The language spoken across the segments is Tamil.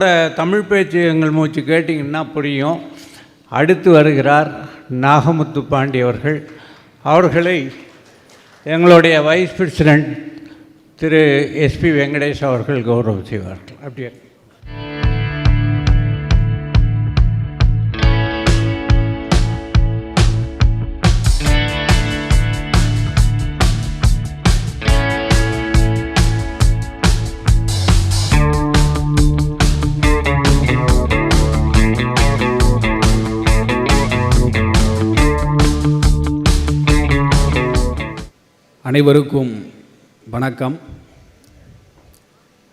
தமிழ் பேச்சு எங்கள் மூச்சு கேட்டிங்கன்னா புரியும். அடுத்து வருகிறார் நாகமுத்து பாண்டி அவர்கள். அவர்களை எங்களுடைய வைஸ் பிரசிடெண்ட் திரு எஸ்பி வெங்கடேஷ் அவர்கள் கௌரவம் செய்வார்கள். அப்படியே அனைவருக்கும் வணக்கம்.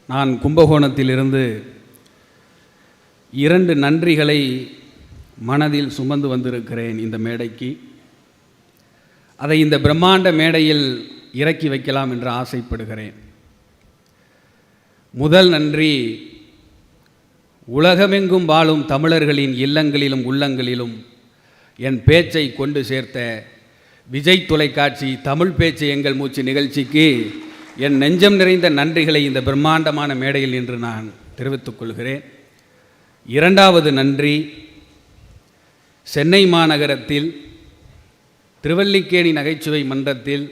நான் கும்பகோணத்திலிருந்து 2 நன்றிகளை மனதில் சுமந்து வந்திருக்கிறேன் இந்த மேடைக்கு. அதை இந்த பிரம்மாண்ட மேடையில் இறக்கி வைக்கலாம் என்று ஆசைப்படுகிறேன். முதல் நன்றி, உலகமெங்கும் வாழும் தமிழர்களின் இல்லங்களிலும் உள்ளங்களிலும் என் பேச்சை கொண்டு சேர்த்த விஜய் தொலைக்காட்சி தமிழ் பேச்சு எங்கள் மூச்சு நிகழ்ச்சிக்கு என் நெஞ்சம் நிறைந்த நன்றிகளை இந்த பிரம்மாண்டமான மேடையில் இன்று நான் தெரிவித்துக் கொள்கிறேன். 2வது நன்றி, சென்னை மாநகரத்தில் திருவல்லிக்கேணி நகைச்சுவை மன்றத்தில்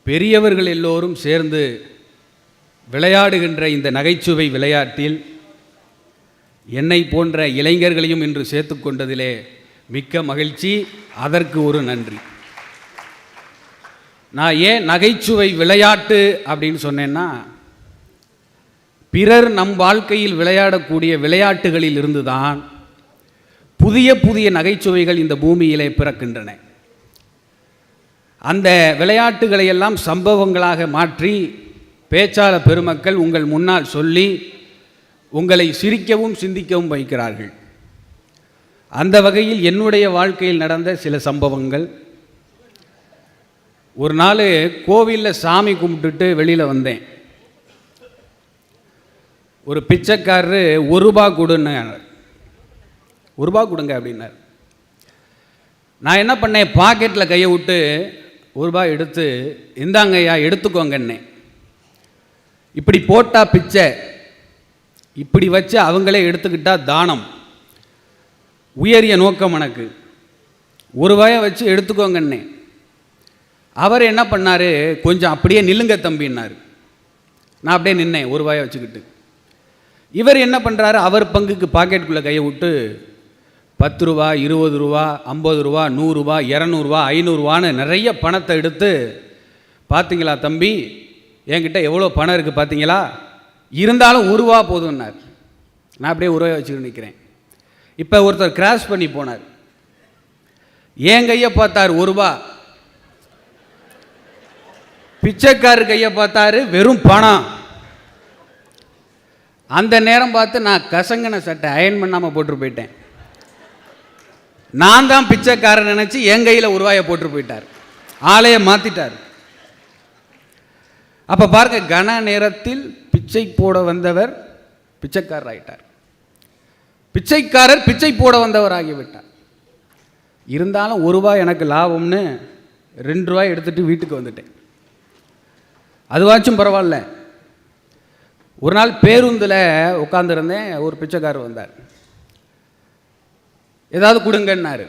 பெரியவர்கள் எல்லோரும் சேர்ந்து விளையாடுகின்ற இந்த நகைச்சுவை விளையாட்டில் என்னை போன்ற இளைஞர்களையும் இன்று சேர்த்து கொண்டதிலே மிக்க மகிழ்ச்சி. அதற்கு ஒரு நன்றி. நான் ஏன் நகைச்சுவை விளையாட்டு அப்படின்னு சொன்னேன்னா, பிறர் நம் வாழ்க்கையில் விளையாடக்கூடிய விளையாட்டுகளில் இருந்துதான் புதிய புதிய நகைச்சுவைகள் இந்த பூமியிலே பிறக்கின்றன. அந்த விளையாட்டுகளை எல்லாம் சம்பவங்களாக மாற்றி பேச்சாளர் பெருமக்கள் உங்கள் முன்னால் சொல்லி உங்களை சிரிக்கவும் சிந்திக்கவும் வைக்கிறார்கள். அந்த வகையில் என்னுடைய வாழ்க்கையில் நடந்த சில சம்பவங்கள். ஒரு நாள் கோவிலில் சாமி கும்பிட்டுட்டு வெளியில் வந்தேன். ஒரு பிச்சைக்காரரு 1 ரூபா கொடுன்னு, 1 ரூபா கொடுங்க அப்படின்னார். நான் என்ன பண்ணேன், பாக்கெட்டில் கையை விட்டு 1 ரூபா எடுத்து, இந்தாங்கய்யா எடுத்துக்கோங்கன்னே. இப்படி போட்டால் பிச்சை, இப்படி வச்சு அவங்களே எடுத்துக்கிட்டா தானம். உயரிய நோக்கம் எனக்கு. 1 ரூபாயை வச்சு எடுத்துக்கோங்கன்னே. அவர் என்ன பண்ணார், கொஞ்சம் அப்படியே நில்லுங்க தம்பின்னார். நான் அப்படியே நின்னேன் 1 ரூபாயை வச்சுக்கிட்டு. இவர் என்ன பண்ணுறாரு, அவர் பங்குக்கு பாக்கெட்டுக்குள்ளே கையை விட்டு 10 ரூபா, 20 ரூபா, 50 ரூபா, 100 ரூபா, 200 ரூபா, 500 ரூபான்னு நிறைய பணத்தை எடுத்து, பார்த்தீங்களா தம்பி, என்கிட்ட எவ்வளோ பணம் இருக்குது பார்த்தீங்களா, இருந்தாலும் 1 ரூபா போதும்னார். நான் அப்படியே 1 ரூபாயை வச்சுக்கிட்டு நிற்கிறேன். இப்போ ஒருத்தர் கிராஸ் பண்ணி போனார். என் கையை பார்த்தார் 1 ரூபா, பிச்சைக்காரர் கையை பார்த்தாரு வெறும் பணம். அந்த நேரம் பார்த்து நான் கசங்கின சட்டை அயன் பண்ணாமல் போட்டு போயிட்டேன். நான் தான் பிச்சைக்காரன் நினச்சி என் கையில் 1 ரூபாயை போட்டு போயிட்டார். ஆளையை மாற்றிட்டார். அப்போ பாருங்க, கன நேரத்தில் பிச்சை போட வந்தவர் பிச்சைக்காரர் ஆகிட்டார். பிச்சைக்காரர் பிச்சை போட வந்தவர் ஆகிவிட்டார். இருந்தாலும் 1 ரூபாய் எனக்கு லாபம்னு 2 ரூபாய் எடுத்துகிட்டு வீட்டுக்கு வந்துட்டேன். அதுவாச்சும் பரவாயில்ல. ஒரு நாள் பேருந்தில் உட்காந்துருந்தேன். ஒரு பிச்சைக்காரர் வந்தார். ஏதாவது கொடுங்கன்னாரு.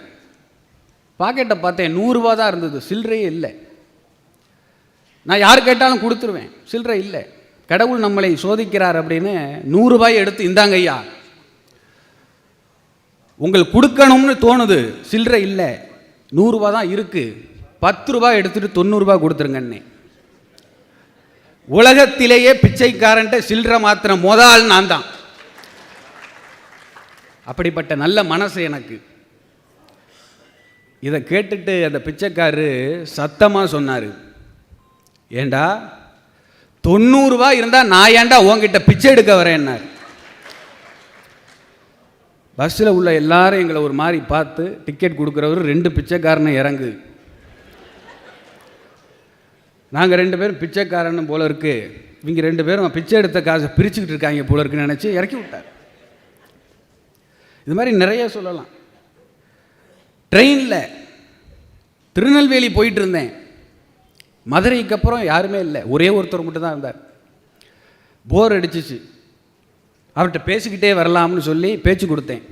பாக்கெட்டை பார்த்தேன், 100 ரூபா தான் இருந்தது, சில்லறையே இல்லை. நான் யார் கேட்டாலும் கொடுத்துருவேன், சில்லறை இல்லை. கடவுள் நம்மளை சோதிக்கிறார் அப்படின்னு 100 ரூபாயை எடுத்து, இந்தாங்க ஐயா, உங்களுக்கு கொடுக்கணும்னு தோணுது, சில்லறை இல்லை, 100 ரூபா தான் இருக்குது, 10 ரூபாய் எடுத்துகிட்டு 90 ரூபா கொடுத்துருங்கன்னே. உலகத்திலேயே பிச்சைக்காரன்ட்ட சில்லறை மாத்திர முதல் நான் தான். அப்படிப்பட்ட நல்ல மனசு எனக்கு. இதை கேட்டுட்டு அந்த பிச்சைக்காரரு சத்தமாக சொன்னார், ஏண்டா 90 ரூபா இருந்தால் நான் ஏண்டா உங்ககிட்ட பிச்சை எடுக்க வரேன்னார். பஸ்ஸில் உள்ள எல்லாரும் எங்களை ஒரு மாதிரி பார்த்து, டிக்கெட் கொடுக்குறவர் 2 பிச்சைக்காரனை இறங்கு, நாங்கள் 2 பேரும் பிச்சைக்காரன்னு போல இருக்கு, இவங்க 2 பேரும் பிச்சை எடுத்த காசை பிரிச்சுக்கிட்டு இருக்காங்க போல இருக்குன்னு நினச்சி இறக்கி விட்டார். இது மாதிரி நிறைய சொல்லலாம். ட்ரெயினில் திருநெல்வேலி போயிட்டு இருந்தேன். மதுரைக்கு அப்புறம் யாருமே இல்லை, ஒரே ஒருத்தர் மட்டும் தான் இருந்தார். போர் அடிச்சிச்சு. அவர்கிட்ட பேசிக்கிட்டே வரலாம்னு சொல்லி பேச்சு கொடுத்தேன்.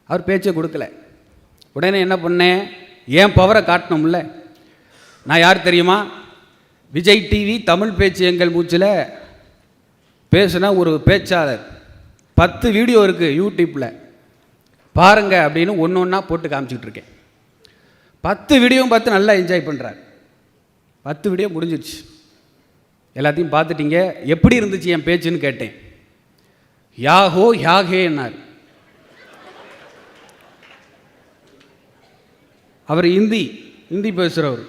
அவர் பேச்சை கொடுக்கல. உடனே என்ன பண்ணேன், ஏன் பவரை காட்டணும்ல. நான் யார் தெரியுமா? விஜய் டிவி தமிழ் பேச்சு எங்கள் மூச்சில் பேசுனா ஒரு பேச்சாளர். 10 வீடியோ இருக்குது யூடியூப்பில், பாருங்க அப்படின்னு ஒன்று ஒன்றா போட்டு காமிச்சிக்கிட்டு இருக்கேன். 10 வீடியோவும் பார்த்து நல்லா என்ஜாய் பண்ணுறார். 10 வீடியோ முடிஞ்சிடுச்சு, எல்லாத்தையும் பார்த்துட்டீங்க, எப்படி இருந்துச்சு என் பேச்சுன்னு கேட்டேன். யாஹோ யாகே என்னார். அவர் ஹிந்தி பேசுகிறவர்.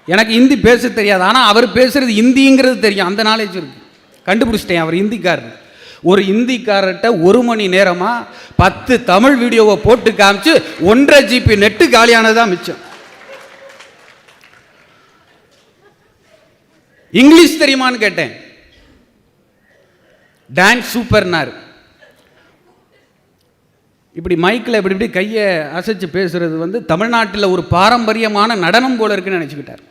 எனக்கு ஹிந்தி பேச தெரியாது, ஆனால் அவர் பேசுகிறது ஹிந்திங்கிறது தெரியும், அந்த நாலேஜ் இருக்குது. கண்டுபிடிச்சிட்டேன் அவர் ஹிந்திக்காரர். ஒரு ஹிந்திக்காரர்கிட்ட 1 மணி நேரமாக 10 தமிழ் வீடியோவை போட்டு காமிச்சு 1.5 GB நெட்டு காலியானதுதான் மிச்சம். இங்கிலீஷ் தெரியுமான்னு கேட்டேன். டான்ஸ் சூப்பர்னார். இப்படி மைக்கில் இப்படி கையை அசைச்சு பேசுறது வந்து தமிழ்நாட்டில் ஒரு பாரம்பரியமான நடனம் போல இருக்குன்னு நினச்சிக்கிட்டார்.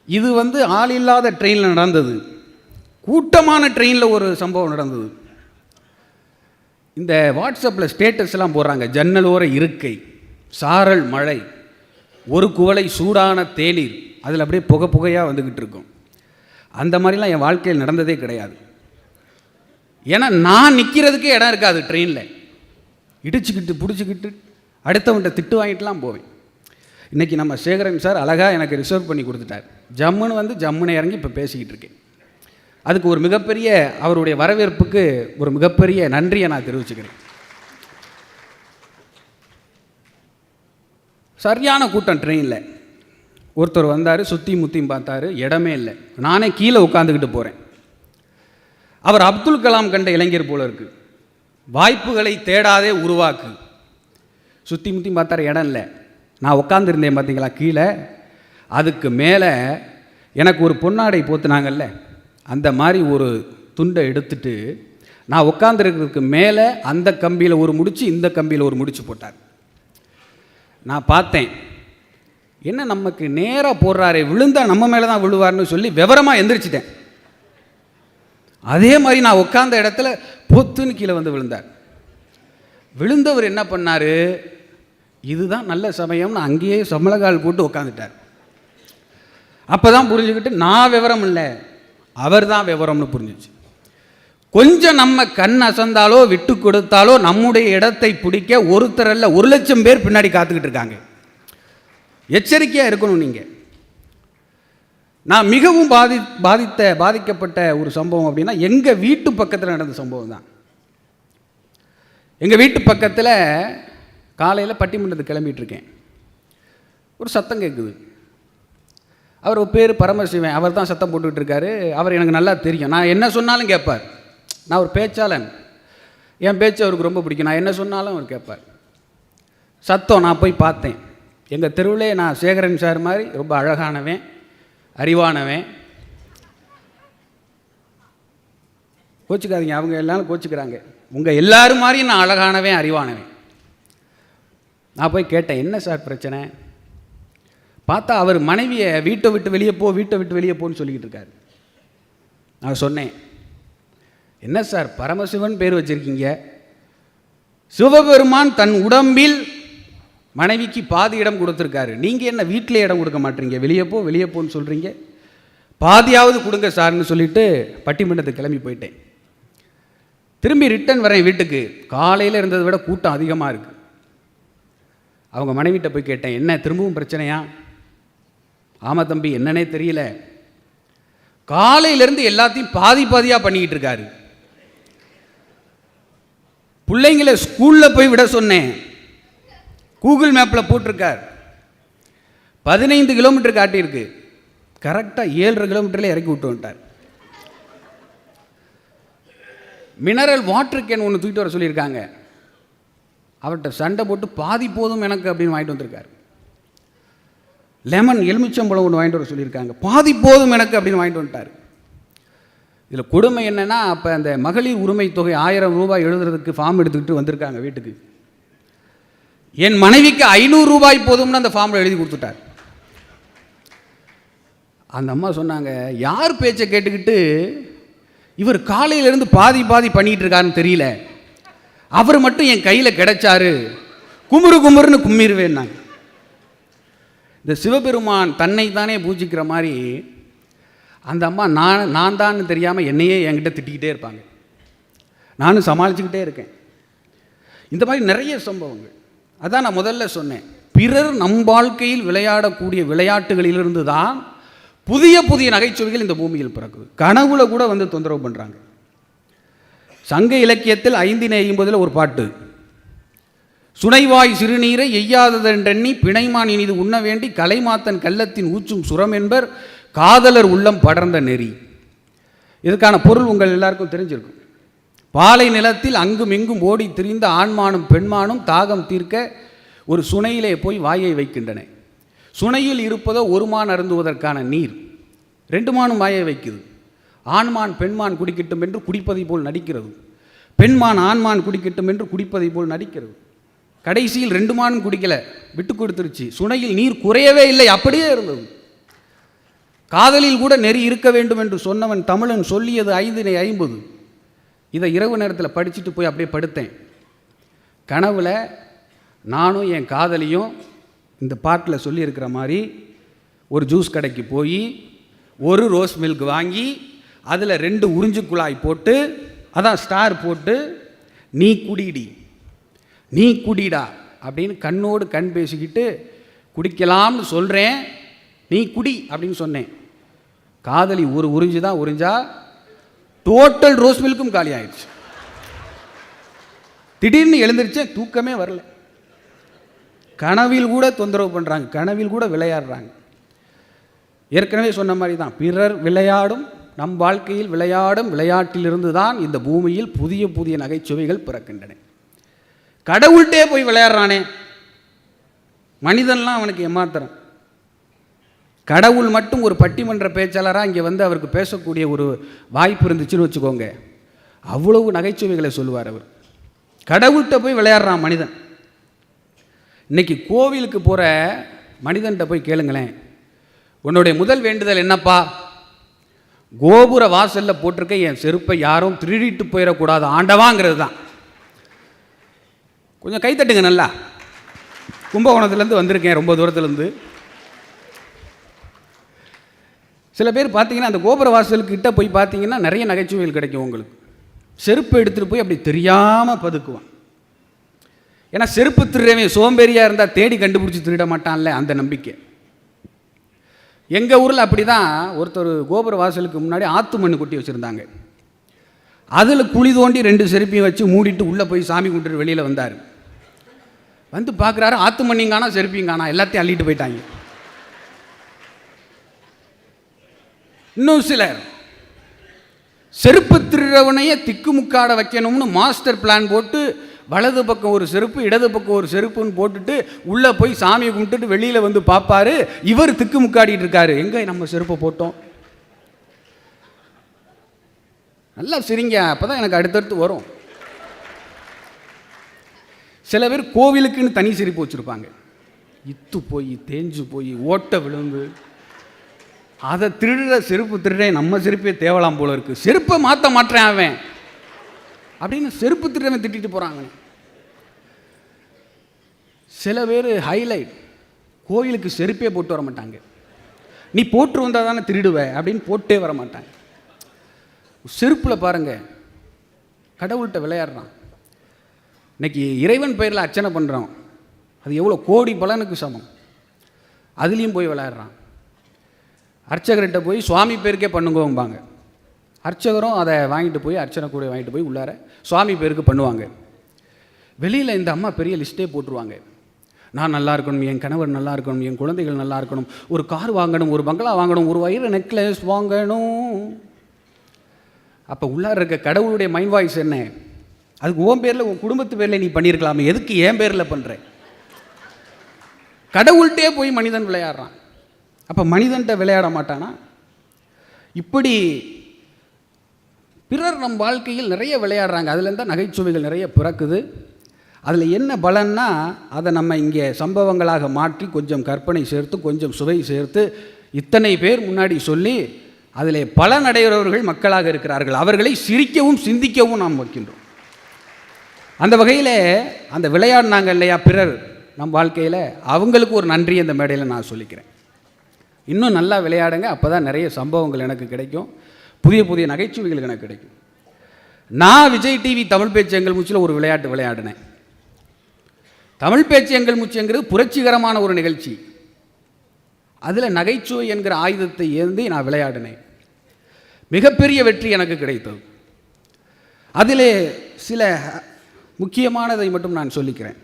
இது வந்து ஆள் இல்லாத ட்ரெயினில் நடந்தது. கூட்டமான ட்ரெயினில் ஒரு சம்பவம் நடந்தது. இந்த வாட்ஸ்அப்பில் ஸ்டேட்டஸ்லாம் போடுறாங்க, ஜன்னலோர இருக்கை, சாரல் மழை, ஒரு குவளை சூடான தேநீர், அதில் அப்படியே புகையாக வந்துக்கிட்டு இருக்கும். அந்த மாதிரிலாம் என் வாழ்க்கையில் நடந்ததே கிடையாது. ஏன்னா நான் நிற்கிறதுக்கே இடம் இருக்காது ட்ரெயினில். இடிச்சுக்கிட்டு பிடிச்சிக்கிட்டு அடுத்தவன்கிட்ட திட்டு வாங்கிட்டுலாம் போவேன். இன்றைக்கி நம்ம சேகரன் சார் அழகாக எனக்கு ரிசர்வ் பண்ணி கொடுத்துட்டார். ஜம்முன்னு வந்து ஜம்முன்னு இறங்கி இப்போ பேசிக்கிட்டு இருக்கேன். அதுக்கு ஒரு மிகப்பெரிய அவருடைய வரவேற்புக்கு ஒரு மிகப்பெரிய நன்றியை நான் தெரிவிச்சுக்கிறேன். சரியான கூட்டம் ட்ரெயினில். ஒருத்தர் வந்தார், சுற்றி முத்தியும் பார்த்தாரு, இடமே இல்லை. நானே கீழே உட்காந்துக்கிட்டு போகிறேன். அவர் அப்துல் கலாம் கண்ட இளைஞர் போல இருக்கு. வாய்ப்புகளை தேடாதே உருவாக்கு. சுற்றி முத்தி பார்த்தாரு, இடம் இல்லை. நான் உட்காந்துருந்தேன் பார்த்தீங்களா கீழே, அதுக்கு மேலே எனக்கு ஒரு பொன்னாடை போத்துனாங்கல்ல, அந்த மாதிரி ஒரு துண்டை எடுத்துட்டு நான் உட்காந்துருக்கிறதுக்கு மேலே அந்த கம்பியில் ஒரு முடிச்சு, இந்த கம்பியில் ஒரு முடிச்சு போட்டார். நான் பார்த்தேன், என்ன நமக்கு நேராக போடுறாரே, விழுந்தா நம்ம மேலே தான் விழுவார்னு சொல்லி விவரமாக எந்திரிச்சிட்டேன். அதே மாதிரி நான் உட்கார்ந்த இடத்துல பொத்துன்னு கீழே வந்து விழுந்தார். விழுந்தவர் என்ன பண்ணார், இதுதான் நல்ல சமயம்னு அங்கேயே சமளகால் போட்டு உட்காந்துட்டார். அப்போ தான் புரிஞ்சுக்கிட்டு நான் விவரம் இல்லை, அவர் தான் விவரம்னு புரிஞ்சிச்சு. கொஞ்சம் நம்ம கண் அசந்தாலோ விட்டு கொடுத்தாலோ நம்முடைய இடத்தை பிடிக்க ஒருத்தர் அல்ல 1,00,000 பேர் பின்னாடி காத்துக்கிட்டு இருக்காங்க. எச்சரிக்கையாக இருக்கணும். நீங்கள் நான் மிகவும் பாதிக்கப்பட்ட ஒரு சம்பவம் அப்படின்னா எங்கள் வீட்டு பக்கத்தில் நடந்த சம்பவம் தான். எங்கள் வீட்டு பக்கத்தில் காலையில் பட்டிமன்றத்துக்கு கிளம்பிட்டு இருக்கேன். ஒரு சத்தம் கேட்குது. அவர் பேர் பரமசிவன், அவர் தான் சத்தம் போட்டுக்கிட்டு இருக்காரு. அவர் எனக்கு நல்லா தெரியும், நான் என்ன சொன்னாலும் கேட்பார். நான் ஒரு பேச்சாளன், என் பேச்சு அவருக்கு ரொம்ப பிடிக்கும். நான் என்ன சொன்னாலும் அவர் கேட்பார். சத்தம், நான் போய் பார்த்தேன். எங்கள் தெருவிலே நான் சேகரன் சார் மாதிரி ரொம்ப அழகானவன், அறிவானவன். கோச்சிக்காதீங்க, அவங்க எல்லாரும் கோச்சிக்கிறாங்க. உங்கள் எல்லாரும் மாதிரியும் நான் அழகானவன், அறிவானவன். நான் போய் கேட்டேன், என்ன சார் பிரச்சனை? பார்த்தா அவர் மனைவியை வீட்டை விட்டு வெளியே போ, வீட்டை விட்டு வெளியே போன்னு சொல்லிக்கிட்டு இருக்காரு. நான் சொன்னேன், என்ன சார் பரமசிவன் பேர் வச்சுருக்கீங்க, சிவபெருமான் தன் உடம்பில் மனைவிக்கு பாதி இடம் கொடுத்துருக்காரு, நீங்கள் என்ன வீட்டிலே இடம் கொடுக்க மாட்டீங்க, வெளியே போ வெளியே போன்னு சொல்கிறீங்க, பாதியாவது கொடுங்க சார்னு சொல்லிவிட்டு பட்டிமன்றத்துக்கு கிளம்பி போயிட்டேன். திரும்பி ரிட்டன் வரேன் வீட்டுக்கு. காலையில் இருந்ததை விட கூட்டம் அதிகமாக இருக்குது. அவங்க மனைவிட்ட போய் கேட்டேன், என்ன திரும்பவும் பிரச்சனையா? ஆமாம் தம்பி, என்னன்னே தெரியல, காலையிலேருந்து எல்லாத்தையும் பாதியாக பண்ணிக்கிட்டு இருக்காரு. பிள்ளைங்களை ஸ்கூலில் போய் விட சொன்னேன், கூகுள் மேப்பில் போட்டிருக்கார், 15 கிலோமீட்டர் காட்டியிருக்கு, கரெக்டாக 7.5 கிலோமீட்டரில் இறக்கி விட்டு வந்துட்டார். மினரல் வாட்டர் கேன் ஒன்று தூக்கிட்டு வர சொல்லியிருக்காங்க, அவர்கிட்ட சண்டை போட்டு பாதி போதும் எனக்கு அப்படின்னு வாங்கிட்டு வந்திருக்காரு. லெமன் எலுமிச்சம்பழம் ஒன்று வாங்கிட்டு வர சொல்லியிருக்காங்க, பாதி போதும் எனக்கு அப்படின்னு வாங்கிட்டு வந்துட்டார். இதில் கொடுமை என்னென்னா, அப்போ அந்த மகளிர் உரிமை தொகை 1000 ரூபாய் எழுதுறதுக்கு ஃபார்ம் எடுத்துக்கிட்டு வந்திருக்காங்க வீட்டுக்கு. என் மனைவிக்கு 500 ரூபாய் போதும்னு அந்த ஃபார்மில் எழுதி கொடுத்துட்டார். அந்த அம்மா சொன்னாங்க, யார் பேச்சை கேட்டுக்கிட்டு இவர் காலையிலேருந்து பாதி பண்ணிகிட்டு இருக்காருன்னு தெரியல, அவர் மட்டும் என் கையில் கிடைச்சாரு, குமுறு குமுறுன்னு கும்மிருவேன். நான் இந்த சிவபெருமான் தன்னை தானே பூஜிக்கிற மாதிரி அந்த அம்மா நான் தான் தெரியாமல் என்னையே என்கிட்ட திட்டிக்கிட்டே இருப்பாங்க. நானும் சமாளிச்சுக்கிட்டே இருக்கேன். இந்த மாதிரி நிறைய சம்பவங்கள். அதான் நான் முதல்ல சொன்னேன், பிறர் நம் வாழ்க்கையில் விளையாடக்கூடிய விளையாட்டுகளிலிருந்து தான் புதிய நகைச்சுவைகள் இந்த பூமியில் பிறக்குது. கனவுல கூட வந்து தொந்தரவு பண்ணுறாங்க. சங்க இலக்கியத்தில் 550 ஒரு பாட்டு, சுனைவாய் சிறுநீரை எய்யாததென்றெண்ணி பிணைமான் இனிது உண்ண வேண்டி கலைமாத்தன் கள்ளத்தின் ஊச்சும் சுரம் என்பர் காதலர் உள்ளம் படர்ந்த நெறி. இதுக்கான பொருள் உங்கள் எல்லாருக்கும் தெரிஞ்சிருக்கும். பாலை நிலத்தில் அங்கும் இங்கும் ஓடி திரிந்த ஆண்மானும் பெண்மானும் தாகம் தீர்க்க ஒரு சுனையிலே போய் வாயை வைக்கின்றன. சுனையில் இருப்பதோ ஒரு மான் அருந்துவதற்கான நீர், 2 மானும் வாயை வைக்குது. ஆண்மான் பெண்மான் குடிக்கட்டும் என்று குடிப்பதை போல் நடிக்கிறது, பெண்மான் ஆண்மான் குடிக்கட்டும் என்று குடிப்பதை போல் நடிக்கிறது. கடைசியில் 2 மானும் குடிக்கல, விட்டு கொடுத்துருச்சு. சுனையில் நீர் குறையவே இல்லை, அப்படியே இருந்தது. காதலில் கூட நெறி இருக்க வேண்டும் என்று சொன்னவன் தமிழன் சொல்லியது 550. இதை இரவு நேரத்தில் படிச்சுட்டு போய் அப்படியே படுத்தேன். கனவுல நானும் என் காதலியும் இந்த பாட்டில் சொல்லியிருக்கிற மாதிரி ஒரு ஜூஸ் கடைக்கு போய் ஒரு ரோஸ் மில்க் வாங்கி அதில் 2 உறிஞ்சு குழாய் போட்டு, அதான் ஸ்டார் போட்டு, நீ குடிடி நீ குடிடா அப்படின்னு கண்ணோடு கண் பேசிக்கிட்டு குடிக்கலாம்னு சொல்கிறேன், நீ குடி அப்படின்னு சொன்னேன். காதலி ஒரு உறிஞ்சு தான் உறிஞ்சா, டோட்டல் ரோஸ் மில்க்கும் காலி ஆயிடுச்சு. திடீர்னு எழுந்திருச்சேன், தூக்கமே வரல. கனவில் கூட தொந்தரவு பண்ணுறாங்க, கனவில் கூட விளையாடுறாங்க. ஏற்கனவே சொன்ன மாதிரி தான், பிறர் விளையாடும் நம் வாழ்க்கையில் விளையாடும் விளையாட்டிலிருந்து தான் இந்த பூமியில் புதிய நகைச்சுவைகள் பிறக்கின்றன. கடவுள்கிட்டே போய் விளையாடுறானே மனிதன்லாம் அவனுக்கு ஏமாத்துறான். கடவுள் மட்டும் ஒரு பட்டிமன்ற பேச்சாளராக இங்கே வந்து அவருக்கு பேசக்கூடிய ஒரு வாய்ப்பு இருந்துச்சுன்னு வச்சுக்கோங்க, அவ்வளவு நகைச்சுவைகளை சொல்லுவார் அவர். கடவுள்கிட்ட போய் விளையாடுறான் மனிதன். இன்னைக்கு கோவிலுக்கு போகிற மனிதன்கிட்ட போய் கேளுங்களேன், உன்னுடைய முதல் வேண்டுதல் என்னப்பா? கோபுர வாசலில் போட்டிருக்க என் செருப்பை யாரும் திருடிட்டு போயிடக்கூடாது ஆண்டவாங்கிறது தான். கொஞ்சம் கைத்தட்டுங்க நல்லா. கும்பகோணத்துலேருந்து வந்திருக்கேன், ரொம்ப தூரத்துலேருந்து. சில பேர் பார்த்தீங்கன்னா அந்த கோபுர வாசலுக்கிட்ட போய் பார்த்தீங்கன்னா நிறைய நகைச்சுவைகள் கிடைக்கும் உங்களுக்கு. செருப்பு எடுத்துகிட்டு போய் அப்படி தெரியாமல் பதுக்குவான். ஏன்னா செருப்பு திருடவன் சோம்பேறியாக இருந்தால் தேடி கண்டுபிடிச்சி திருட மாட்டான்ல, அந்த நம்பிக்கை. எங்கள் ஊரில் அப்படி தான் ஒருத்தர் கோபுர வாசலுக்கு முன்னாடி ஆற்று மண் கொட்டி வச்சுருந்தாங்க. அதில் குழி தோண்டி 2 செருப்பையும் வச்சு மூடிட்டு உள்ளே போய் சாமி கும்பிட்டு வெளியில் வந்தார். வந்து பார்க்குறாரு, ஆற்று மண்ணையும் காணா செருப்பையும் காணா, எல்லாத்தையும் அள்ளிட்டு போயிட்டாங்க. இன்னும் சிலர் செருப்பு திருடவனையே திக்குமுக்காட வைக்கணும்னு மாஸ்டர் பிளான் போட்டு வலது பக்கம் ஒரு செருப்பு இடது பக்கம் ஒரு செருப்புன்னு போட்டுட்டு உள்ளே போய் சாமியை கும்பிட்டுட்டு வெளியில் வந்து பார்ப்பாரு, இவர் திக்குமுக்காடிட்டு இருக்காரு, எங்கே நம்ம செருப்பை போட்டோம். நல்லா சிரிங்க, அப்போ தான் எனக்கு அடுத்தடுத்து வரும். சில பேர் கோவிலுக்குன்னு தனி சிரிப்பு வச்சுருப்பாங்க, இத்து போய் தேஞ்சு போய் ஓட்டை விழுந்து, அதை திருடுற செருப்பு திருடுறேன், நம்ம செருப்பே தேவலாம் போல இருக்குது, செருப்பை மாற்றேன் அவன் அப்படின்னு செருப்பு திருடவன் திட்டிட்டு போகிறாங்க. சில பேர் ஹைலைட், கோயிலுக்கு செருப்பே போட்டு வர மாட்டாங்க, நீ போட்டு வந்தால் தானே திருடுவ அப்படின்னு போட்டே வர மாட்டாங்க. செருப்பில் பாருங்கள் கடவுள்கிட்ட விளையாடுறான். இன்னைக்கு இறைவன் பெயரில் அர்ச்சனை பண்ணுறோம், அது எவ்வளோ கோடி பலனுக்கு சமம். அதுலேயும் போய் விளையாடுறான். அர்ச்சகர்கிட்ட போய் சுவாமி பேருக்கே பண்ணுங்கோம்பாங்க, அர்ச்சகரும் அதை வாங்கிட்டு போய் அர்ச்சனை கூட வாங்கிட்டு போய் உள்ளார சுவாமி பேருக்கு பண்ணுவாங்க. வெளியில் இந்த அம்மா பெரிய லிஸ்ட்டே போட்டுருவாங்க, நான் நல்லா இருக்கணும், என் கணவர் நல்லா இருக்கணும், என் குழந்தைகள் நல்லா இருக்கணும், ஒரு கார் வாங்கணும், ஒரு பங்களா வாங்கணும், ஒரு வயிறு நெக்லஸ் வாங்கணும். அப்போ உள்ளார இருக்க கடவுளுடைய மைண்ட் வாய்ஸ் என்ன? அதுக்கு உன் பேரில் உன் குடும்பத்து பேரில் நீ பண்ணியிருக்கலாமே, எதுக்கு என் பேரில் பண்ணுற? கடவுள்கிட்டே போய் மனிதன் விளையாடுறான். அப்போ மனிதன்கிட்ட விளையாட மாட்டானா? இப்படி பிறர் நம் வாழ்க்கையில் நிறைய விளையாடுறாங்க. அதுலேருந்து தான் நகைச்சுவைகள் நிறைய பிறக்குது. அதில் என்ன பலன்னா, அதை நம்ம இங்கே சம்பவங்களாக மாற்றி கொஞ்சம் கற்பனை சேர்த்து கொஞ்சம் சுவை சேர்த்து இத்தனை பேர் முன்னாடி சொல்லி அதிலே பலனடைகிறவர்கள் மக்களாக இருக்கிறார்கள். அவர்களை சிரிக்கவும் சிந்திக்கவும் நாம் வைக்கின்றோம். அந்த வகையில் அந்த விளையாடினாங்க இல்லையா பிறர் நம் வாழ்க்கையில், அவங்களுக்கு ஒரு நன்றி அந்த மேடையில் நான் சொல்லிக்கிறேன். இன்னும் நல்லா விளையாடுங்க, அப்போ தான் நிறைய சம்பவங்கள் எனக்கு கிடைக்கும், புதிய புதிய நகைச்சுவைகள் எனக்கு கிடைக்கும். நான் விஜய் டிவி தமிழ் பேச்சு எங்கள் மூச்சில் ஒரு விளையாட்டு விளையாடினேன். தமிழ் பேச்சு எங்கள் மூச்சுங்கிறது புரட்சிகரமான ஒரு நிகழ்ச்சி. அதில் நகைச்சுவை என்கிற ஆயுதத்தை ஏந்தி நான் விளையாடினேன். மிகப்பெரிய வெற்றி எனக்கு கிடைத்தது. அதிலே சில முக்கியமானதை மட்டும் நான் சொல்லிக்கிறேன்.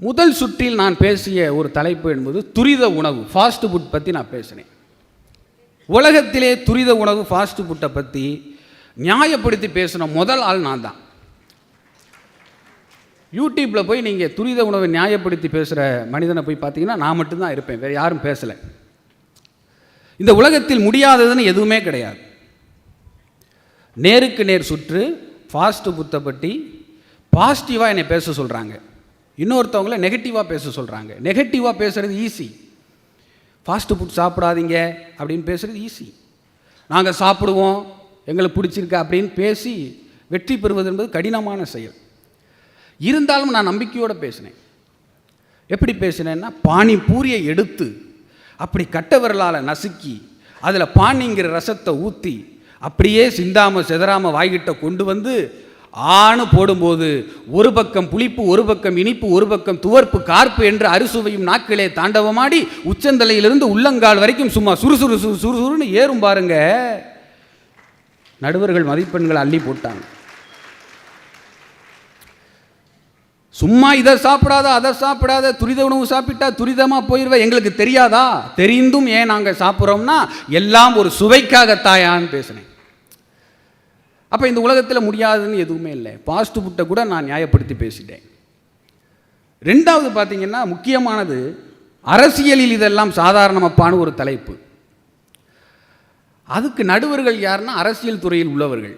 முதல் சுற்றில் நான் பேசிய ஒரு தலைப்பு என்பது துரித உணவு, ஃபாஸ்ட் ஃபுட் பற்றி நான் பேசினேன். உலகத்திலே துரித உணவு ஃபாஸ்ட் ஃபுட்டை பற்றி நியாயப்படுத்தி பேசின முதல் ஆள் நான் தான். யூடியூப்பில் போய் நீங்கள் துரித உணவை நியாயப்படுத்தி பேசுகிற மனிதனை போய் பார்த்தீங்கன்னா நான் மட்டும்தான் இருப்பேன், வேறு யாரும் பேசலை. இந்த உலகத்தில் முடியாததுன்னு எதுவுமே கிடையாது. நேருக்கு நேர் சுற்று ஃபாஸ்ட் ஃபுட்டை பற்றி பாசிட்டிவாக என்னை பேச சொல்கிறாங்க, இன்னொருத்தவங்கள நெகட்டிவாக பேச சொல்கிறாங்க. நெகட்டிவாக பேசுகிறது ஈஸி, ஃபாஸ்ட் ஃபுட் சாப்பிடாதீங்க அப்படின்னு பேசுகிறது ஈஸி. நாங்கள் சாப்பிடுவோம், எங்களுக்கு பிடிச்சிருக்கா அப்படின்னு பேசி வெற்றி பெறுவது என்பது கடினமான செயல். இருந்தாலும் நான் நம்பிக்கையோடு பேசினேன். எப்படி பேசினேன்னா, பானிபூரியை எடுத்து அப்படி கட்ட விரலால் நசுக்கி அதில் பானிங்கிற ரசத்தை ஊற்றி அப்படியே சிந்தாமல் செதறாமல் வாய்கிட்ட கொண்டு வந்து ஆணு போடும்போது ஒரு பக்கம் புளிப்பு, ஒரு பக்கம் இனிப்பு, ஒரு பக்கம் துவர்ப்பு, கார்ப்பு என்று அறுசுவையும் நாக்கிலே தாண்டவமாடி உச்சந்தலையிலிருந்து உள்ளங்கால் வரைக்கும் சும்மா சுறுசுறு சுறுசுறுன்னு ஏறும் பாருங்க. நடுவர்கள் மதிப்பெண்கள் அள்ளி போட்டாங்க. சும்மா இதை சாப்பிடாத அதை சாப்பிடாத, துரித உணவு சாப்பிட்டா துரிதமாக போயிடுவேன், எங்களுக்கு தெரியாதா? தெரிந்தும் ஏன் நாங்கள் சாப்பிட்றோம்னா எல்லாம் ஒரு சுவைக்காகத்தாயான்னு பேசினேன். அப்போ இந்த உலகத்தில் முடியாதுன்னு எதுவுமே இல்லை. ஃபாஸ்ட் ஃபுட்டை கூட நான் நியாயப்படுத்தி பேசிட்டேன். ரெண்டாவது பார்த்தீங்கன்னா முக்கியமானது, அரசியலில் இதெல்லாம் சாதாரணமப்பான ஒரு தலைப்பு. அதுக்கு நடுவர்கள் யாருன்னா அரசியல் துறையில் உள்ளவர்கள்.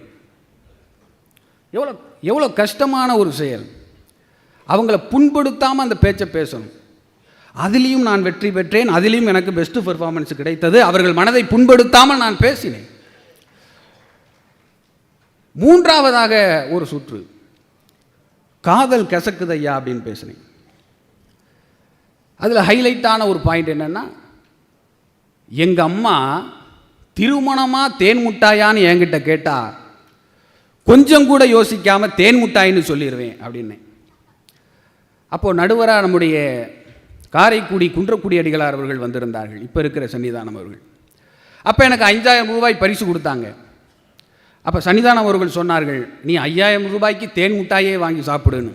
எவ்வளோ கஷ்டமான ஒரு செயல். அவங்கள புண்படுத்தாமல் அந்த பேச்சை பேசணும். அதிலையும் நான் வெற்றி பெற்றேன், அதிலையும் எனக்கு பெஸ்ட் பெர்ஃபார்மன்ஸ் கிடைத்தது. அவர்கள் மனதை புண்படுத்தாமல் நான் பேசினேன். மூன்றாவதாக ஒரு சுற்று, காதல் கசக்குதையா அப்படின்னு பேசினேன். அதில் ஹைலைட்டான ஒரு பாயிண்ட் என்னென்னா, எங்கள் அம்மா திருமணமாக தேன் முட்டாயான்னு என்கிட்ட கேட்டால் கொஞ்சம் கூட யோசிக்காமல் தேன் முட்டாயின்னு சொல்லிடுவேன் அப்படின்னு. அப்போது நடுவராக நம்முடைய காரைக்குடி குன்றக்குடி அடிகளார் அவர்கள் வந்திருந்தார்கள், இப்போ இருக்கிற சன்னிதானம் அவர்கள். அப்போ எனக்கு 5000 ரூபாய் பரிசு கொடுத்தாங்க. அப்போ சன்னிதானம் அவர்கள் சொன்னார்கள், நீ 5000 ரூபாய்க்கு தேன் முட்டாயே வாங்கி சாப்பிடுன்னு.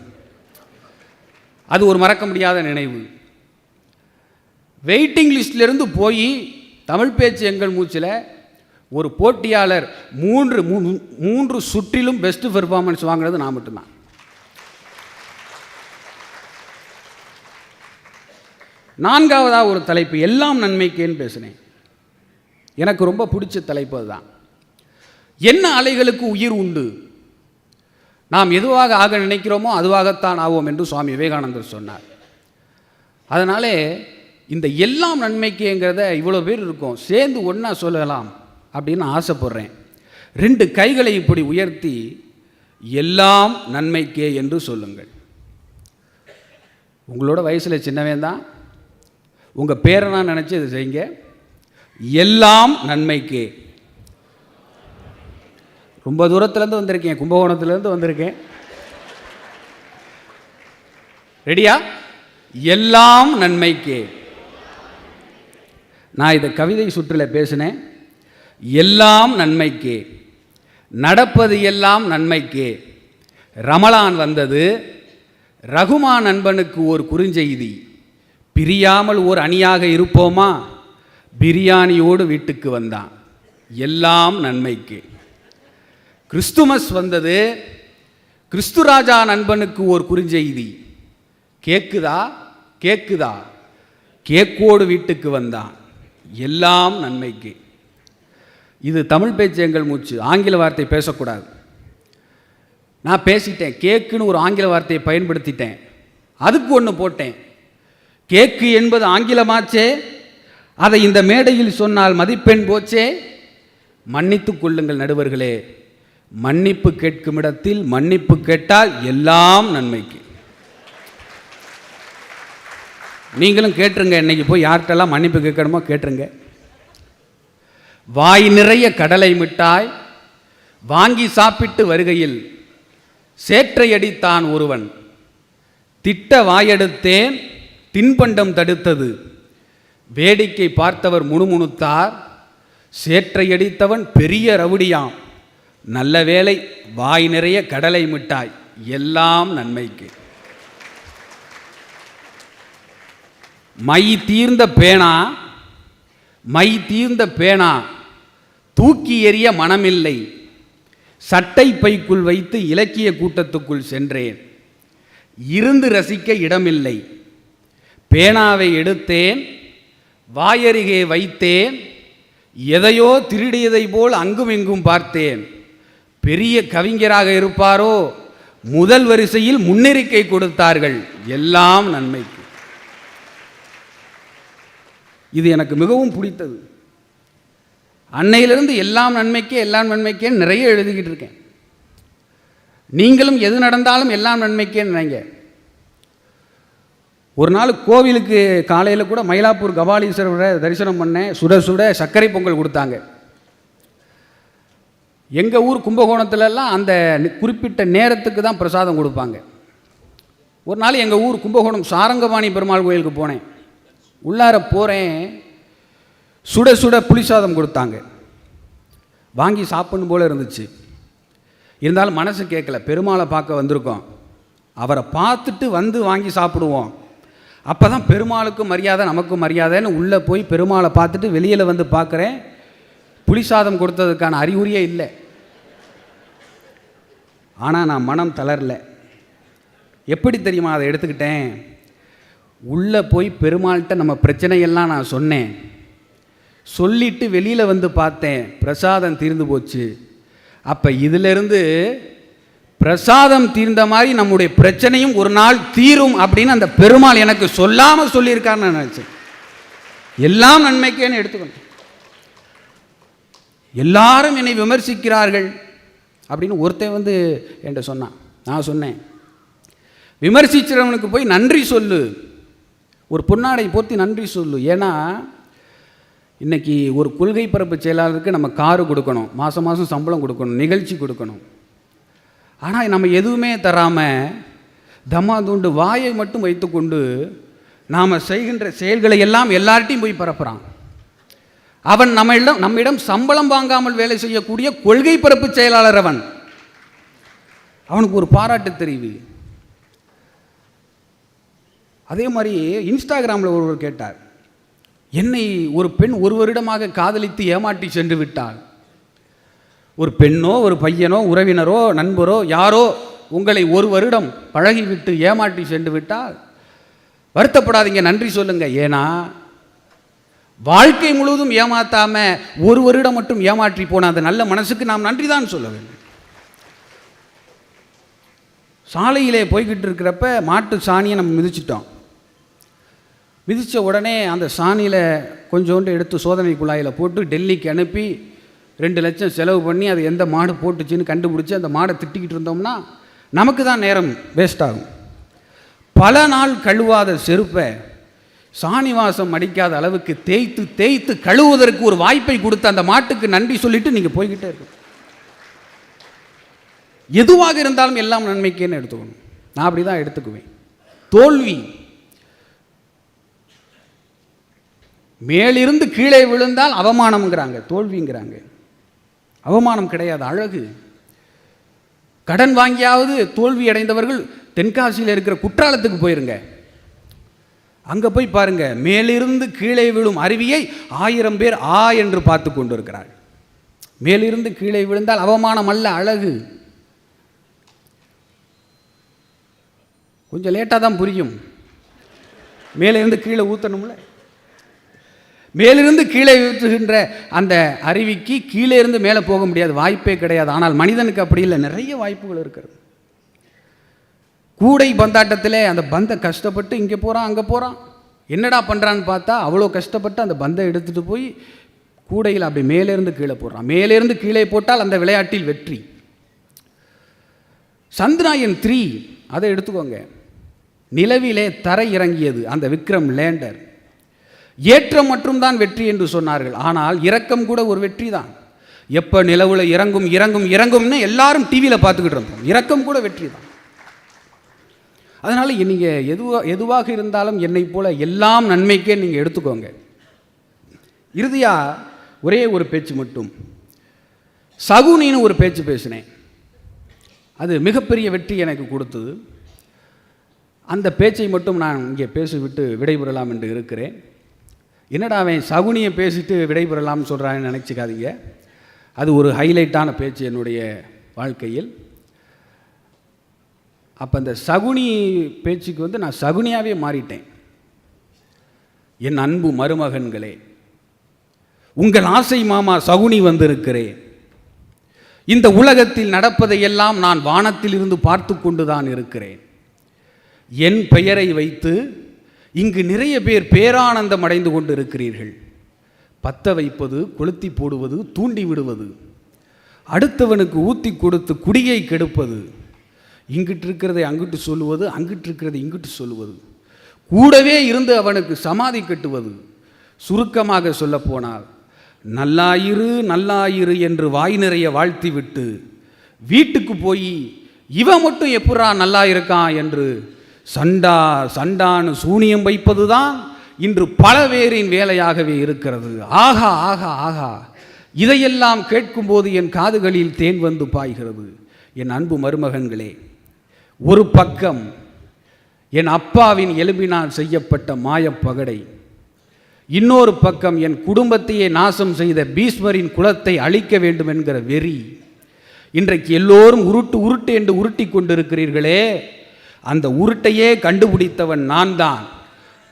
அது ஒரு மறக்க முடியாத நினைவு. வெயிட்டிங் லிஸ்ட்லேருந்து போய் தமிழ் பேச்சு எங்கள் மூச்சில் ஒரு போட்டியாளர் மூன்று சுற்றிலும் பெஸ்ட் பெர்ஃபார்மன்ஸ் வாங்கினது நான் மட்டும்தான். நான்காவதாக ஒரு தலைப்பு, எல்லாம் நன்மைக்கேன்னு பேசினேன். எனக்கு ரொம்ப பிடிச்ச தலைப்பு அதுதான். என்ன அலைகளுக்கு உயிர் உண்டு, நாம் எதுவாக ஆக நினைக்கிறோமோ அதுவாகத்தான் ஆவோம் என்று சுவாமி விவேகானந்தர் சொன்னார். அதனாலே இந்த எல்லாம் நன்மைக்கேங்கிறத இவ்வளோ பேர் இருக்கோம், சேர்ந்து ஒன்றா சொல்லலாம் அப்படின்னு ஆசைப்படுறேன். 2 கைகளை இப்படி உயர்த்தி எல்லாம் நன்மைக்கே என்று சொல்லுங்கள். உங்களோட வயசில் சின்னவன் தான், உங்கள் பேரை நான் நினச்சி இதை செய்யுங்க. எல்லாம் நன்மைக்கே. ரொம்ப தூரத்துலேருந்து வந்திருக்கேன், கும்பகோணத்துலேருந்து வந்திருக்கேன். ரெடியா? எல்லாம் நன்மைக்கே. நான் இதை கவிதை சுற்றில் பேசினேன். எல்லாம் நன்மைக்கே, நடப்பது எல்லாம் நன்மைக்கே. ரமலான் வந்தது, ரகுமான் நண்பனுக்கு ஒரு குறுஞ்செய்தி, பிரியாமல் ஓர் அணியாக இருப்போமா, பிரியாணியோடு வீட்டுக்கு வந்தான். எல்லாம் நன்மைக்கு. கிறிஸ்துமஸ் வந்தது, கிறிஸ்துராஜா நண்பனுக்கு ஒரு குறுஞ்செய்தி, கேக்குதா கேக்குதா, கேக்கோடு வீட்டுக்கு வந்தான். எல்லாம் நன்மைக்கு. இது தமிழ் பேச்சு எங்கள் மூச்சு, ஆங்கில வார்த்தை பேசக்கூடாது. நான் பேசிட்டேன், கேக்குன்னு ஒரு ஆங்கில வார்த்தையை பயன்படுத்திட்டேன். அதுக்கு ஒன்று போட்டேன், கேக்கு என்பது ஆங்கிலமாச்சே, அதை இந்த மேடையில் சொன்னால் மதிப்பெண் போச்சே. மன்னித்துக் கொள்ளுங்கள் நடுவர்களே, மன்னிப்பு கேட்கும் இடத்தில் மன்னிப்பு கேட்டால் எல்லாம் நன்மைக்கு. நீங்களும் கேட்டுருங்க, இன்னைக்கு போய் யார்கிட்டெல்லாம் மன்னிப்பு கேட்கணுமோ கேட்டுருங்க. வாய் நிறைய கடலை மிட்டாய் வாங்கி சாப்பிட்டு வருகையில் சேற்றையடித்தான் ஒருவன். திட்ட வாயெடுத்தேன் தின்பண்டம் தடுத்தது. வேடிக்கை பார்த்தவர் முணுமுணுத்தார். சேற்றையடித்தவன் பெரிய ரவுடியாம். நல்ல வேளை வாய் நிறைய கடலை மிட்டாய், எல்லாம் நன்மைக்கு. மை தீர்ந்த பேனா தூக்கி எறிய மனமில்லை. சட்டை பைக்குள் வைத்து இலக்கிய கூட்டத்துக்குள் சென்றேன். இருந்து ரசிக்க இடமில்லை. பேனாவை எடுத்தேன், வாயருகே வைத்தேன். எதையோ திருடியதை போல் அங்கும் இங்கும் பார்த்தேன். பெரிய கவிஞராக இருப்பாரோ, முதல் வரிசையில் முன்னெரிக்கை கொடுத்தார்கள், எல்லாம் நன்மைக்கு. இது எனக்கு மிகவும் பிடித்தது. அன்னையிலிருந்து எல்லாம் நன்மைக்கே நிறைய எழுதிக்கிட்டு இருக்கேன். நீங்களும் எது நடந்தாலும் எல்லாம் நன்மைக்கேன்னு நினைங்க. ஒரு நாள் கோவிலுக்கு காலையில் கூட மயிலாப்பூர் கபாலீஸ்வரரை தரிசனம் பண்ணேன். சுட சுட சர்க்கரை பொங்கல் கொடுத்தாங்க. எங்கள் ஊர் கும்பகோணத்துலலாம் அந்த குறிப்பிட்ட நேரத்துக்கு தான் பிரசாதம் கொடுப்பாங்க. ஒரு நாள் எங்கள் ஊர் கும்பகோணம் சாரங்கபாணி பெருமாள் கோயிலுக்கு போனேன். உள்ளார போகிறேன், சுட சுட புளிசாதம் கொடுத்தாங்க. வாங்கி சாப்பிடணும் போல இருந்துச்சு. இருந்தாலும் மனசு கேட்கல. பெருமாளை பார்க்க வந்திருக்கோம், அவரை பார்த்துட்டு வந்து வாங்கி சாப்பிடுவோம். அப்போ தான் பெருமாளுக்கும் மரியாதை நமக்கும் மரியாதைன்னு உள்ளே போய் பெருமாளை பார்த்துட்டு வெளியில் வந்து பார்க்குறேன். புளிசாதம் கொடுத்ததுக்கான அறிகுறியே இல்லை. ஆனால் நான் மனம் தளரல. எப்படி தெரியுமா அதை எடுத்துக்கிட்டேன்? உள்ளே போய் பெருமாள்கிட்ட நம்ம பிரச்சனையெல்லாம் நான் சொன்னேன். சொல்லிட்டு வெளியில் வந்து பார்த்தேன், பிரசாதம் தீர்ந்து போச்சு. அப்போ இதிலிருந்து பிரசாதம் தீர்ந்த மாதிரி நம்முடைய பிரச்சனையும் ஒரு நாள் தீரும் அப்படின்னு அந்த பெருமாள் எனக்கு சொல்லாமல் சொல்லியிருக்காருன்னு நான் நினச்சேன். எல்லாம் நன்மைக்கேன்னு எடுத்துக்கணும். எல்லாரும் என்னை விமர்சிக்கிறார்கள் அப்படின்னு ஒருத்தன் வந்து என்கிட்ட சொன்னான். நான் சொன்னேன், விமர்சிக்கிறவனுக்கு போய் நன்றி சொல்லு, ஒரு பொன்னாடை போர்த்தி நன்றி சொல்லு. ஏன்னா இன்றைக்கி ஒரு கொள்கை பரப்பு செயலாளருக்கு நம்ம காரு கொடுக்கணும், மாதம் மாதம் சம்பளம் கொடுக்கணும், நிகழ்ச்சி கொடுக்கணும். ஆனால் நம்ம எதுவுமே தராமல் தம்மாதுண்டு வாயை மட்டும் வைத்துக்கொண்டு நாம் செய்கின்ற செயல்களை எல்லாம் எல்லார்ட்டையும் போய் பரப்புகிறான். அவன் நம்மிடம் சம்பளம் வாங்காமல் வேலை செய்யக்கூடிய கொள்கை பரப்பு செயலாளர். அவனுக்கு ஒரு பாராட்டு தெரிவி. அதே மாதிரி இன்ஸ்டாகிராமில் ஒருவர் கேட்டார், என்னை ஒரு பெண் ஒரு வருடமாக காதலித்து ஏமாற்றி சென்று விட்டாள். ஒரு பெண்ணோ ஒரு பையனோ உறவினரோ நண்பரோ யாரோ உங்களை ஒரு வருடம் பழகிவிட்டு ஏமாற்றி சென்று விட்டால் வருத்தப்படாதீங்க, நன்றி சொல்லுங்க. ஏன்னா வாழ்க்கை முழுவதும் ஏமாத்தாம ஒரு வருடம் மட்டும் ஏமாற்றி போன அந்த நல்ல மனசுக்கு நாம் நன்றி தான் சொல்ல வேண்டும். சாலையிலே போய்கிட்டு இருக்கிறப்ப மாட்டு சாணியை நம்ம மிதிச்சிட்டோம். மிதித்த உடனே அந்த சாணியில் கொஞ்சோண்டு எடுத்து சோதனை குழாயில் போட்டு டெல்லிக்கு அனுப்பி 2 லட்சம் செலவு பண்ணி அது எந்த மாடு போட்டுச்சுன்னு கண்டுபிடிச்சி அந்த மாடை திட்டிக்கிட்டு இருந்தோம்னா நமக்கு தான் நேரம் வேஸ்ட் ஆகும். பல நாள் கழுவாத செருப்பை சாணி வாசம் அடிக்காத அளவுக்கு தேய்த்து தேய்த்து கழுவுவதற்கு ஒரு வாய்ப்பை கொடுத்து அந்த மாட்டுக்கு நன்றி சொல்லிட்டு நீங்கள் போய்கிட்டே இருக்கணும். எதுவாக இருந்தாலும் எல்லாம் நன்மைக்கேன்னு எடுத்துக்கணும். நான் அப்படி தான் எடுத்துக்குவேன். தோல்வி மேலிருந்து கீழே விழுந்தால் அவமானம்ங்கிறாங்க, தோல்விங்கிறாங்க. அவமானம் கிடையாது, அழகு. கடன் வாங்கியாவது தோல்வி அடைந்தவர்கள் தென்காசியில் இருக்கிற குற்றாலத்துக்கு போயிருங்க. அங்கே போய் பாருங்க, மேலிருந்து கீழே விழும் அருவியை 1000 பேர் ஆ என்று பார்த்து கொண்டு இருக்கிறார். மேலிருந்து கீழே விழுந்தால் அவமானம் அல்ல, அழகு. கொஞ்சம் லேட்டாக தான் புரியும். மேலிருந்து கீழே ஊற்றணும்ல. மேலிருந்து கீழே ஊற்றுகின்ற அந்த அருவிக்கு கீழே இருந்து மேலே போக முடியாது, வாய்ப்பே கிடையாது. ஆனால் மனிதனுக்கு அப்படி இல்லை, நிறைய வாய்ப்புகள் இருக்கிறது. கூடை பந்தாட்டத்தில் அந்த பந்தை கஷ்டப்பட்டு இங்கே போகிறான் அங்கே போகிறான், என்னடா பண்ணுறான்னு பார்த்தா அவ்வளோ கஷ்டப்பட்டு அந்த பந்தை எடுத்துகிட்டு போய் கூடையில் அப்படி மேலேருந்து கீழே போடுறான். மேலேருந்து கீழே போட்டால் அந்த விளையாட்டில் வெற்றி. சந்திராயன் 3 அதை எடுத்துக்கோங்க. நிலவிலே தரை இறங்கியது அந்த விக்ரம் லேண்டர். ஏற்றம் மட்டும்தான் வெற்றி என்று சொன்னார்கள். ஆனால் இறக்கம் கூட ஒரு வெற்றி தான். எப்போ நிலவுல இறங்கும் இறங்கும் இறங்கும்னு எல்லாரும் டிவியில் பார்த்துக்கிட்டு இருந்தோம். இறக்கம் கூட வெற்றி தான். அதனால் நீங்கள் எதுவாக இருந்தாலும் என்னை போல எல்லாம் நன்மைக்கே நீங்கள் எடுத்துக்கோங்க. இறுதியாக ஒரே ஒரு பேச்சு மட்டும், சகுனின்னு ஒரு பேச்சு பேசினேன். அது மிகப்பெரிய வெற்றி எனக்கு கொடுத்தது. அந்த பேச்சை மட்டும் நான் இங்கே பேசிவிட்டு விடைபெறலாம் என்று இருக்கிறேன். என்னடா அவன் சகுனியை பேசிட்டு விடைபெறலாம்னு சொல்கிறான்னு நினச்சிக்காதீங்க. அது ஒரு ஹைலைட்டான பேச்சு என்னுடைய வாழ்க்கையில். அப்போ அந்த சகுனி பேச்சுக்கு நான் சகுனியாகவே மாறிட்டேன். என் அன்பு மருமகன்களே, உங்கள் ஆசை மாமா சகுனி வந்திருக்கிறேன். இந்த உலகத்தில் நடப்பதையெல்லாம் நான் வானத்தில் இருந்து பார்த்து கொண்டு தான் இருக்கிறேன். என் பெயரை வைத்து இங்கு நிறைய பேர் பேரானந்தம் அடைந்து கொண்டு இருக்கிறீர்கள். பற்ற வைப்பது, கொளுத்தி போடுவது, தூண்டி விடுவது, அடுத்தவனுக்கு ஊற்றி கொடுத்து குடியை கெடுப்பது, இங்கிட்டு இருக்கிறதை அங்கிட்டு சொல்லுவது, அங்கிட்டு இருக்கிறதை இங்கிட்டு சொல்லுவது, கூடவே இருந்து அவனுக்கு சமாதி கட்டுவது. சுருக்கமாக சொல்லப்போனால், நல்லாயிரு நல்லாயிரு என்று வாய் நிறைய வாழ்த்தி விட்டு வீட்டுக்கு போய் இவன் மட்டும் எப்படா நல்லா இருக்கான் என்று சண்டான்னு சூனியம் வைப்பது தான் இன்று பல பேரின் வேலையாகவே இருக்கிறது. ஆகா ஆகா ஆகா, இதையெல்லாம் கேட்கும்போது என் காதுகளில் தேன் வந்து பாய்கிறது. என் அன்பு மருமகன்களே, ஒரு பக்கம் என் அப்பாவின் எலும்பினால் செய்யப்பட்ட மாயப்பகடை, இன்னொரு பக்கம் என் குடும்பத்தையே நாசம் செய்த பீஷ்மரின் குலத்தை அழிக்க வேண்டும் என்கிற வெறி. இன்றைக்கு எல்லோரும் உருட்டு என்று உருட்டி கொண்டிருக்கிறீர்களே, அந்த உருட்டையே கண்டுபிடித்தவன் நான் தான்.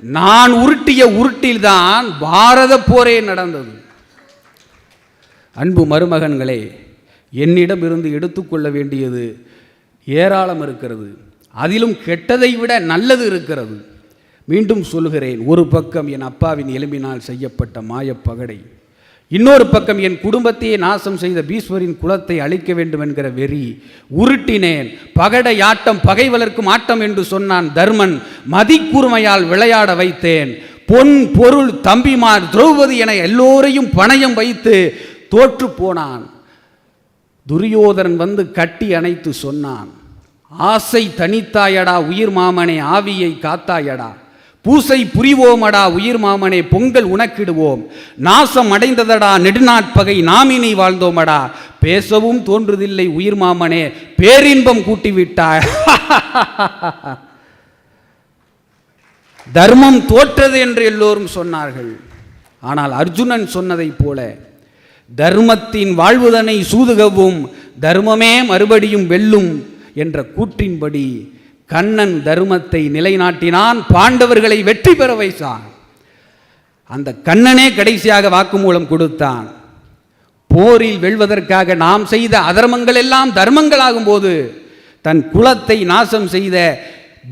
நான் உருட்டிய உருட்டில்தான் பாரத போரே நடந்தது. அன்பு மருமகன்களே, என்னிடம் இருந்து எடுத்துக்கொள்ள வேண்டியது ஏராளம் இருக்கிறது. அதிலும் கெட்டதை விட நல்லது இருக்கிறது. மீண்டும் சொல்லுகிறேன், ஒரு பக்கம் என் அப்பாவின் எலும்பினால் செய்யப்பட்ட மாயப்பகடை, இன்னொரு பக்கம் என் குடும்பத்தையே நாசம் செய்த பீஷ்மரின் குலத்தை அழிக்க வேண்டும் என்கிற வெறி. உருட்டினேன். பகடை ஆட்டம் பகை வளர்க்கும் ஆட்டம் என்று சொன்னான் தர்மன். மதிக்கூர்மையால் விளையாட வைத்தேன். பொன் பொருள் தம்பிமார் திரௌபதி என எல்லோரையும் பணயம் வைத்து தோற்று போனான். துரியோதனன் வந்து கட்டி அணைத்து சொன்னான், ஆசை தனித்தாயடா உயிர் மாமனே, ஆவியை காத்தாயடா, பூசை புரிவோமடா உயிர் மாமனே, பொங்கல் உனக்கிடுவோம், நாசம் அடைந்ததடா நெடுநாட்பகை, நாமினி வாழ்ந்தோமடா, பேசவும் தோன்றுதில்லை உயிர் மாமனே, பேரின்பம் கூட்டிவிட்டாய். தர்மம் தோற்றது என்று எல்லோரும் சொன்னார்கள். ஆனால் அர்ஜுனன் சொன்னதைப் போல, தர்மத்தின் வாழ்வுதனை சூதுகவும் தர்மமே மறுபடியும் வெல்லும் என்ற கூற்றின்படி கண்ணன் தர்மத்தை நிலைநாட்டினான், பாண்டவர்களை வெற்றி பெற வைத்தான். அந்த கண்ணனே கடைசியாக வாக்குமூலம் கொடுத்தான். போரில் வெல்வதற்காக நாம் செய்த அதர்மங்கள் எல்லாம் தர்மங்களாகும் போது தன் குலத்தை நாசம் செய்த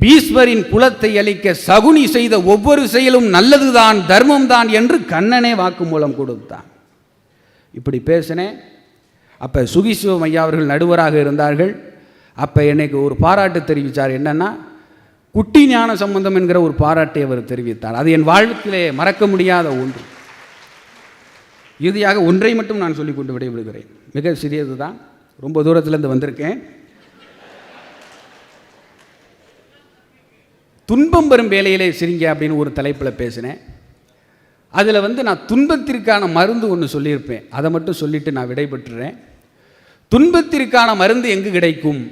பீஷ்மரின் குலத்தை அளிக்க சகுனி செய்த ஒவ்வொரு செயலும் நல்லதுதான், தர்மம்தான் என்று கண்ணனே வாக்குமூலம் கொடுத்தான். இப்படி பேசினேன். அப்போ சுகிசிவம் ஐயா அவர்கள் நடுவராக இருந்தார்கள். அப்போ எனக்கு ஒரு பாராட்டு தெரிவித்தார். என்னென்னா, குட்டி ஞான சம்பந்தம் என்கிற ஒரு பாராட்டை அவர் தெரிவித்தார். அது என் வாழ்க்கையிலே மறக்க முடியாத ஒன்று. இறுதியாக ஒன்றை மட்டும் நான் சொல்லிக்கொண்டு விடைபெறுகிறேன். மிக சிறியது தான், ரொம்ப தூரத்திலேருந்து வந்திருக்கேன். துன்பம் பெறும் வேலையிலே சிரிங்க அப்படின்னு ஒரு தலைப்பில் பேசினேன். அதில் நான் துன்பத்திற்கான மருந்து ஒன்று சொல்லியிருப்பேன். அதை மட்டும் சொல்லிவிட்டு நான் விடைபெற்றுறேன். துன்பத்திற்கான மருந்து எங்கு கிடைக்கும்?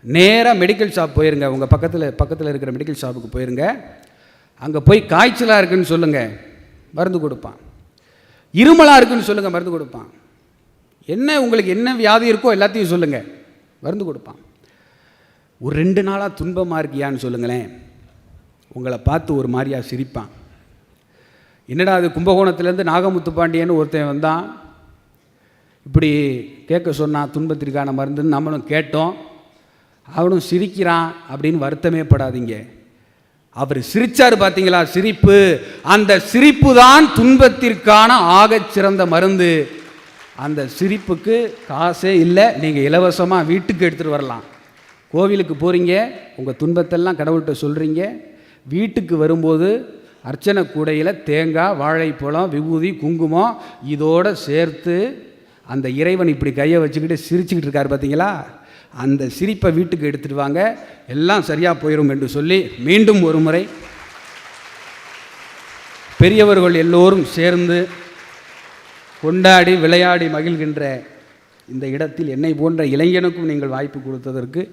நேராக மெடிக்கல் ஷாப் போயிருங்க. உங்கள் பக்கத்தில் இருக்கிற மெடிக்கல் ஷாப்புக்கு போயிருங்க. அங்கே போய் காய்ச்சலாக இருக்குன்னு சொல்லுங்கள், மருந்து கொடுப்பான். இருமலாக இருக்குன்னு சொல்லுங்கள், மருந்து கொடுப்பான். என்ன உங்களுக்கு என்ன வியாதி இருக்கோ எல்லாத்தையும் சொல்லுங்கள், மருந்து கொடுப்பான். ஒரு 2 நாளாக துன்பமாக இருக்கியான்னு சொல்லுங்களேன், உங்களை பார்த்து ஒரு மாதிரியாக சிரிப்பான். என்னடா அது, கும்பகோணத்துலேருந்து நாகமுத்து பாண்டியன்னு ஒருத்தன் வந்தான், இப்படி கேட்க சொன்னான் துன்பத்திற்கான மருந்துன்னு. நம்மளும் கேட்டோம், அவனும் சிரிக்கிறான் அப்படின்னு வருத்தமே படாதீங்க. அவர் சிரிச்சார் பார்த்தீங்களா, சிரிப்பு. அந்த சிரிப்பு தான் துன்பத்திற்கான ஆகச் சிறந்த மருந்து. அந்த சிரிப்புக்கு காசே இல்லை, நீங்கள் இலவசமாக வீட்டுக்கு எடுத்துகிட்டு வரலாம். கோவிலுக்கு போகிறீங்க, உங்கள் துன்பத்தெல்லாம் கடவுள்கிட்ட சொல்கிறீங்க, வீட்டுக்கு வரும்போது அர்ச்சனை கூடையில் தேங்காய், வாழைப்பழம், விபூதி, குங்குமம் இதோடு சேர்த்து அந்த இறைவன் இப்படி கையை வச்சுக்கிட்டு சிரிச்சுக்கிட்டு இருக்கார் பார்த்தீங்களா, அந்த சிரிப்பை வீட்டுக்கு எடுத்துகிட்டு வாங்க, எல்லாம் சரியாக போயிடும் என்று சொல்லி மீண்டும் ஒரு முறை பெரியவர்கள் எல்லோரும் சேர்ந்து கொண்டாடி விளையாடி மகிழ்கின்ற இந்த இடத்தில் என்னை போன்ற இளைஞனுக்கும் நீங்கள் வாய்ப்பு கொடுத்ததற்கு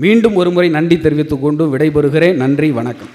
மீண்டும் ஒரு முறை நன்றி தெரிவித்துக் கொண்டு விடைபெறுகிறேன். நன்றி, வணக்கம்.